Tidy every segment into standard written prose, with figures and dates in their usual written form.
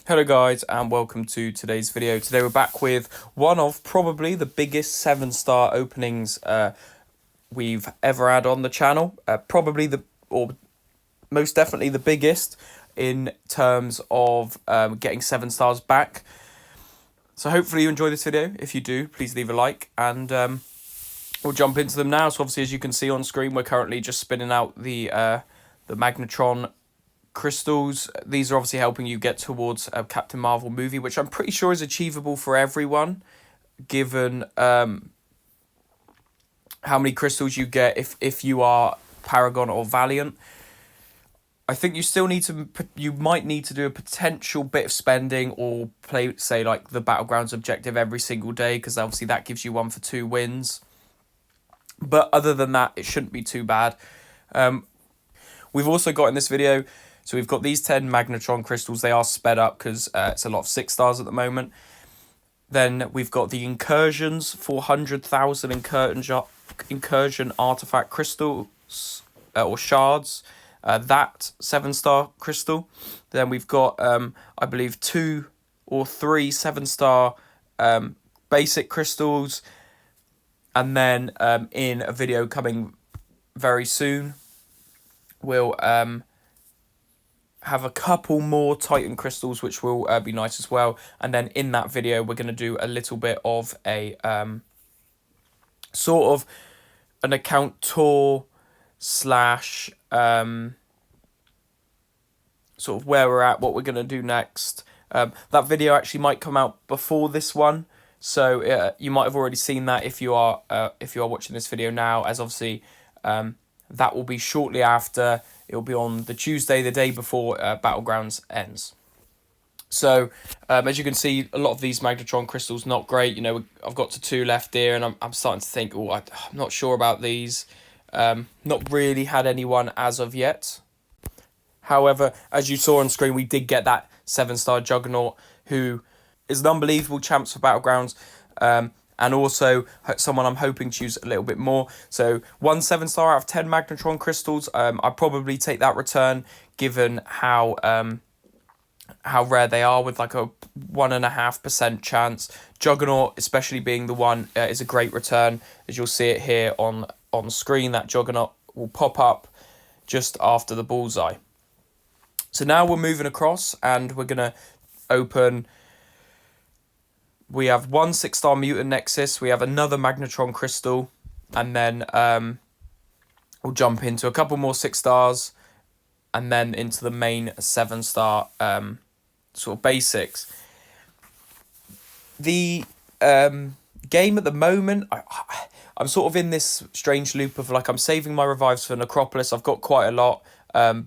Hello guys and welcome to today's video. Today we're back with one of probably the biggest 7-star openings we've ever had on the channel. Most definitely the biggest in terms of getting 7 stars back. So hopefully you enjoy this video. If you do, please leave a like and we'll jump into them now. So obviously, as you can see on screen, we're currently just spinning out the magnetron crystals. These are obviously helping you get towards a Captain Marvel movie, which I'm pretty sure is achievable for everyone, given how many crystals you get if you are Paragon or Valiant. I think you might need to do a potential bit of spending or play, say, like the Battlegrounds objective every single day, because obviously that gives you 1 for 2 wins. But other than that, it shouldn't be too bad. We've also got in this video, so we've got these 10 magnetron crystals. They are sped up because it's a lot of 6 stars at the moment. Then we've got the incursions, 400,000 incursion artifact crystals or shards. That 7-star crystal. Then we've got, I believe, 2 or 3 7-star basic crystals. And then in a video coming very soon, we'll have a couple more Titan crystals, which will be nice as well. And then in that video, we're going to do a little bit of a sort of an account tour slash sort of where we're at, what we're going to do next. That video actually might come out before this one, so you might have already seen that if you are watching this video now, as obviously that will be shortly after. It will be on the Tuesday, the day before Battlegrounds ends. So as you can see, a lot of these magnetron crystals not great. You know, I've got to 2 left here, and I'm starting to think, I'm not sure about these. Not really had anyone as of yet. However, as you saw on screen, we did get that 7-star Juggernaut, who is an unbelievable champ for Battlegrounds, and also someone I'm hoping to use a little bit more. So 1 7-star out of 10 magnetron crystals. I'd probably take that return, given how rare they are, with like a 1.5% chance. Juggernaut, especially being the one, is a great return. As you'll see it here on screen, that Juggernaut will pop up just after the bullseye. So now we're moving across and we're going to open. We have 1 6-star Mutant Nexus. We have another Magnetron Crystal. And then we'll jump into a couple more 6 stars. And then into the main 7-star sort of basics. The game at the moment, I'm sort of in this strange loop of like I'm saving my revives for Necropolis. I've got quite a lot.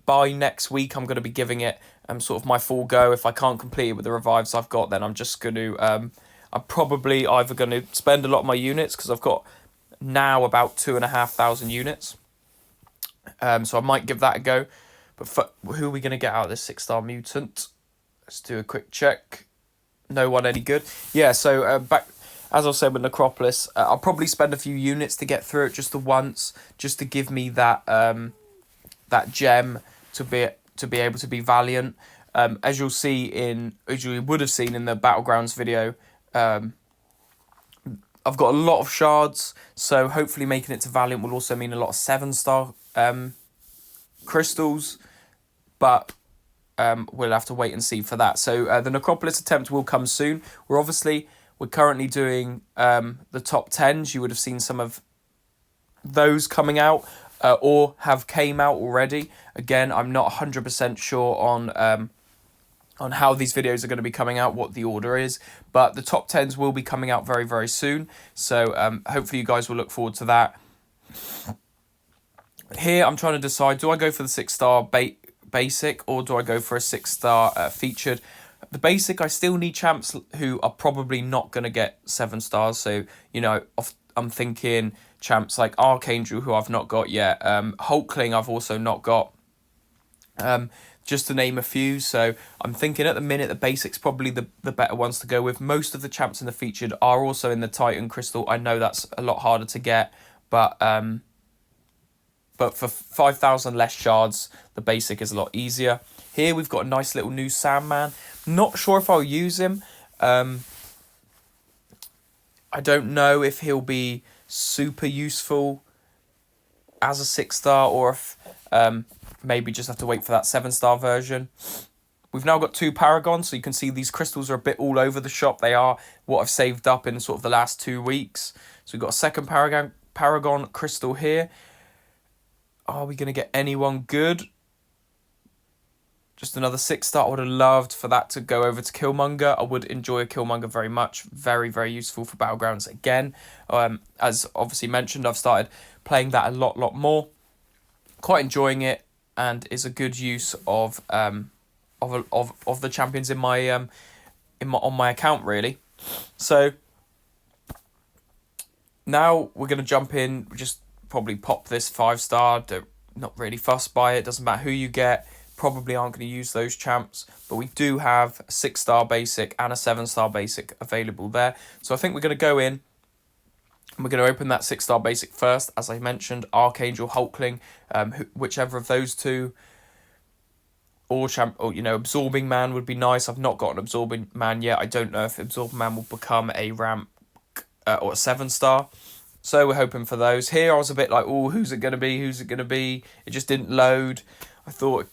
By next week, I'm going to be giving it sort of my full go. If I can't complete it with the revives I've got, then I'm just going to... I'm probably either going to spend a lot of my units, because I've got now about 2,500 units. So I might give that a go. But who are we going to get out of this 6-star mutant? Let's do a quick check. No one any good. Yeah, so back... As I said with Necropolis, I'll probably spend a few units to get through it just the once, just to give me that that gem to be able to be Valiant. As you would have seen in the Battlegrounds video, I've got a lot of shards, so hopefully making it to Valiant will also mean a lot of 7-star crystals, but we'll have to wait and see for that. So the Necropolis attempt will come soon. We're currently doing the top 10s. You would have seen some of those coming out or have came out already. Again, I'm not 100% sure on how these videos are going to be coming out, what the order is, but the top 10s will be coming out very, very soon. So hopefully you guys will look forward to that. Here, I'm trying to decide, do I go for the 6-star basic or do I go for a 6-star featured? The basic, I still need champs who are probably not going to get 7 stars. So, you know, I'm thinking champs like Archangel, who I've not got yet. Hulkling, I've also not got. Just to name a few. So I'm thinking at the minute the basics probably the better ones to go with. Most of the champs in the featured are also in the Titan Crystal. I know that's a lot harder to get, but for 5,000 less shards, the basic is a lot easier. Here we've got a nice little new Sandman. Not sure if I'll use him. I don't know if he'll be super useful as a 6-star, or if maybe just have to wait for that 7-star version. We've now got 2 Paragons, so you can see these crystals are a bit all over the shop. They are what I've saved up in sort of the last 2 weeks. So we've got a second Paragon crystal here. Are we going to get anyone good? Just another 6-star. I would have loved for that to go over to Killmonger. I would enjoy a Killmonger very much. Very, very useful for Battlegrounds again. As obviously mentioned, I've started playing that a lot more. Quite enjoying it, and is a good use of the champions in my on my account, really. So now we're gonna jump in. Just probably pop this 5-star. Not really fussed by it. Doesn't matter who you get. Probably aren't going to use those champs, but we do have a 6-star basic and a 7-star basic available there. So I think we're going to go in and we're going to open that 6-star basic first. As I mentioned, Archangel, Hulkling, whichever of those two, or Absorbing Man would be nice. I've not got an Absorbing Man yet. I don't know if Absorbing Man will become a ramp or a 7-star. So we're hoping for those. Here I was a bit like, oh, who's it going to be? Who's it going to be? It just didn't load. I thought,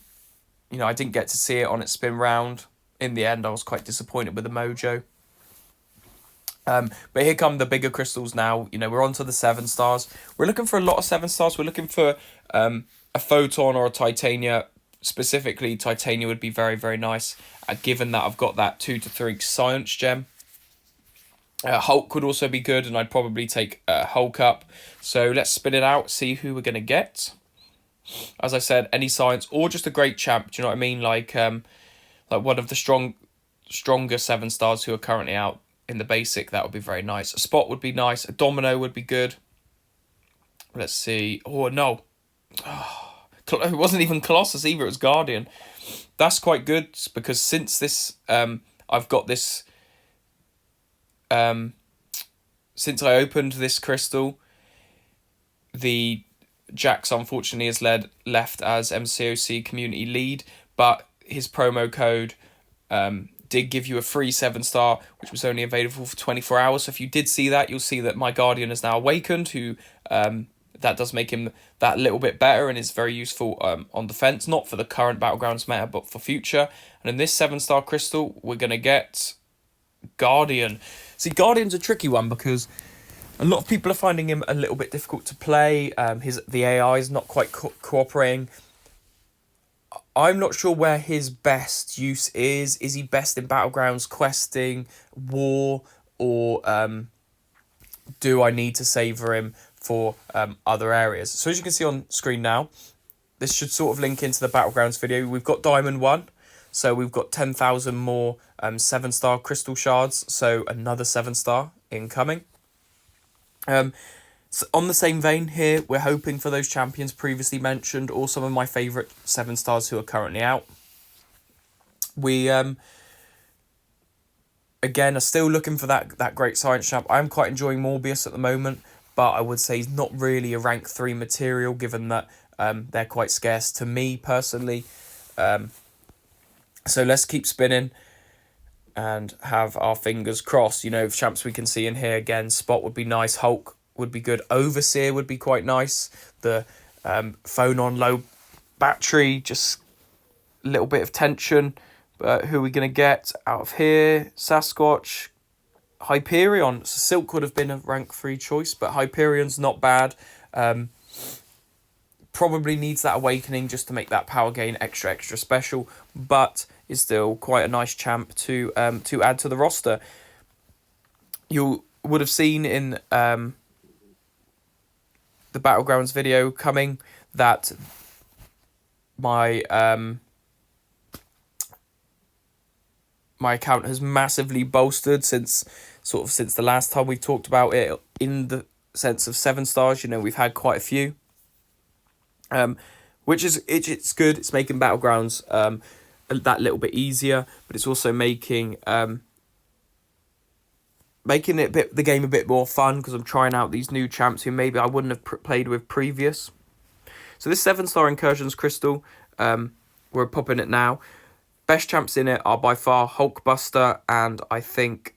I didn't get to see it on its spin round. In the end, I was quite disappointed with the mojo. But here come the bigger crystals now. We're on to the 7-stars. We're looking for a lot of 7-stars. We're looking for a Photon or a Titania. Specifically, Titania would be very, very nice, given that I've got that 2 to 3 Science Gem. Hulk could also be good, and I'd probably take Hulk up. So let's spin it out, see who we're going to get. As I said, any science or just a great champ. Do you know what I mean? Like one of the stronger 7-stars who are currently out in the basic. That would be very nice. A Spot would be nice. A Domino would be good. Let's see. Oh no, it wasn't even Colossus either. It was Guardian. That's quite good because since this, I've got this. Since I opened this crystal, the Jax unfortunately is left as MCOC community lead, but his promo code did give you a free 7-star, which was only available for 24 hours. So if you did see that, you'll see that my Guardian is now awakened, who that does make him that little bit better and is very useful on defense, not for the current Battlegrounds meta, but for future. And in this 7-star crystal, we're going to get Guardian. See, Guardian's a tricky one because a lot of people are finding him a little bit difficult to play. The AI is not quite cooperating. I'm not sure where his best use is. Is he best in Battlegrounds, questing, war, or do I need to savour him for other areas? So as you can see on screen now, this should sort of link into the Battlegrounds video. We've got Diamond 1, so we've got 10,000 more 7-star crystal shards, so another 7-star incoming. So on the same vein here, we're hoping for those champions previously mentioned, or some of my favourite 7-stars who are currently out. We, again, are still looking for that great science champ. I'm quite enjoying Morbius at the moment, but I would say he's not really a rank 3 material, given that they're quite scarce to me personally. So let's keep spinning and have our fingers crossed. Champs we can see in here again. Spot would be nice. Hulk would be good. Overseer would be quite nice. The phone on low battery, just a little bit of tension. But who are we going to get out of here? Sasquatch, Hyperion. So Silk would have been a rank 3 choice, but Hyperion's not bad. Probably needs that awakening just to make that power gain extra special, but is still quite a nice champ to add to the roster. You would have seen in the Battlegrounds video coming that my my account has massively bolstered since the last time we talked about it, in the sense of 7-stars. We've had quite a few, which is it's good. It's making Battlegrounds that little bit easier, but it's also making the game a bit more fun, because I'm trying out these new champs who maybe I wouldn't have played with previous. So this 7-star Incursions crystal, we're popping it now. Best champs in it are by far Hulkbuster and I think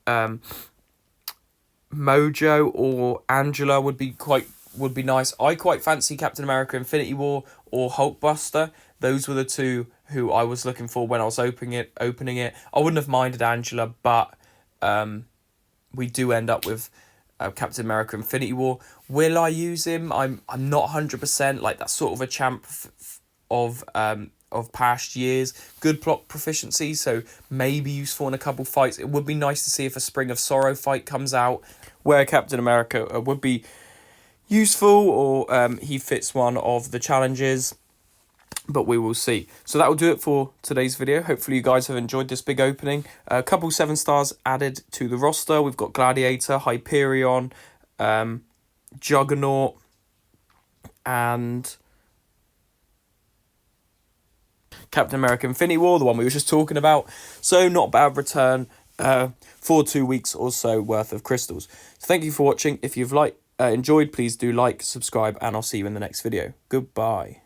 Mojo or Angela would be nice. I quite fancy Captain America Infinity War or Hulkbuster. Those were the two who I was looking for when I was opening it. I wouldn't have minded Angela, but we do end up with Captain America Infinity War. Will I use him? I'm not 100%. Like, that's sort of a champ of past years. Good plot proficiency, so maybe useful in a couple fights. It would be nice to see if a Spring of Sorrow fight comes out where Captain America would be useful, or he fits one of the challenges, but we will see. So that will do it for today's video. Hopefully you guys have enjoyed this big opening. A couple 7 stars added to the roster. We've got Gladiator, Hyperion, Juggernaut, and Captain America Infinity War, the one we were just talking about. So not a bad return for 2 weeks or so worth of crystals. So thank you for watching. If you've enjoyed, please do like, subscribe, and I'll see you in the next video. Goodbye.